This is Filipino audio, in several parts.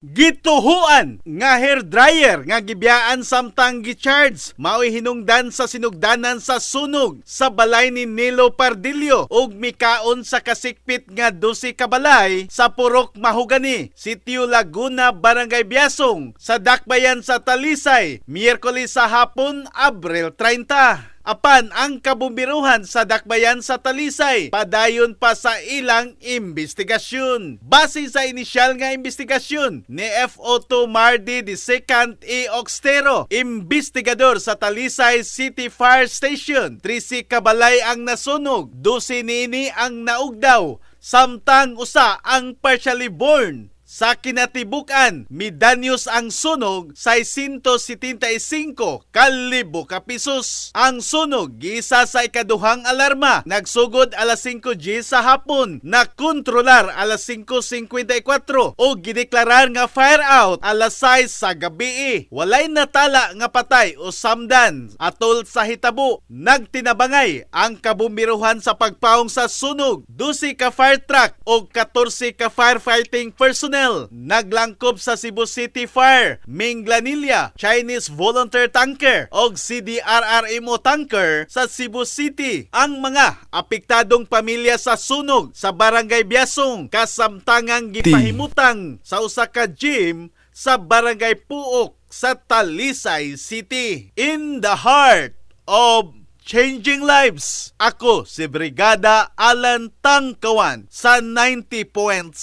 Gituhuan nga hair dryer nga gibiyaan samtang gicharge mao'y hinungdan sa sinugdanan sa sunog sa balay ni Nilo Pardillo ug mikaon sa kasikpit nga 12 ka balay sa Purok Mahugani, Sitio Laguna, Barangay Biasong sa Dakbayan sa Talisay, Miyerkules sa hapon, Abril 30. Apan ang kabumbiruhan sa Dakbayan sa Talisay padayon pa sa ilang investigasyon. Base sa inisyal nga investigasyon ni FO2 Mardi II E. Oxtero, investigador sa Talisay City Fire Station, 13 kabalay ang nasunog, 12 niini ang naugdaw, samtang usa ang partially burned. Sa kinatibukan, midanyos ang sunog sa 175,000 ka pisos. Ang sunog giisa sa ikaduhang alarma. Nagsugod alas 5:00 sa hapon, nakontrolar alas 5:54 o gideklarar nga fire out alas 6 sa gabi. Walay natala nga patay o samdan. Atol sa hitabo, nagtinabangay ang kabumbiruhan sa pagpaong sa sunog. 12 ka fire truck o 14 ka firefighting personnel naglangkob sa Cebu City Fire, Minglanilla, Chinese Volunteer Tanker o CDRRMO Tanker sa Cebu City. Ang mga apektadong pamilya sa sunog sa Barangay Biasong kasamtangang gipahimutang sa usa ka gym sa Barangay Puok sa Talisay City. In the heart of changing lives. Ako si Brigada Alan Tangkawan sa 90.7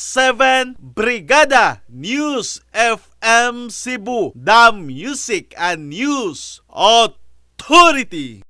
Brigada News FM Cebu, the Music and News Authority.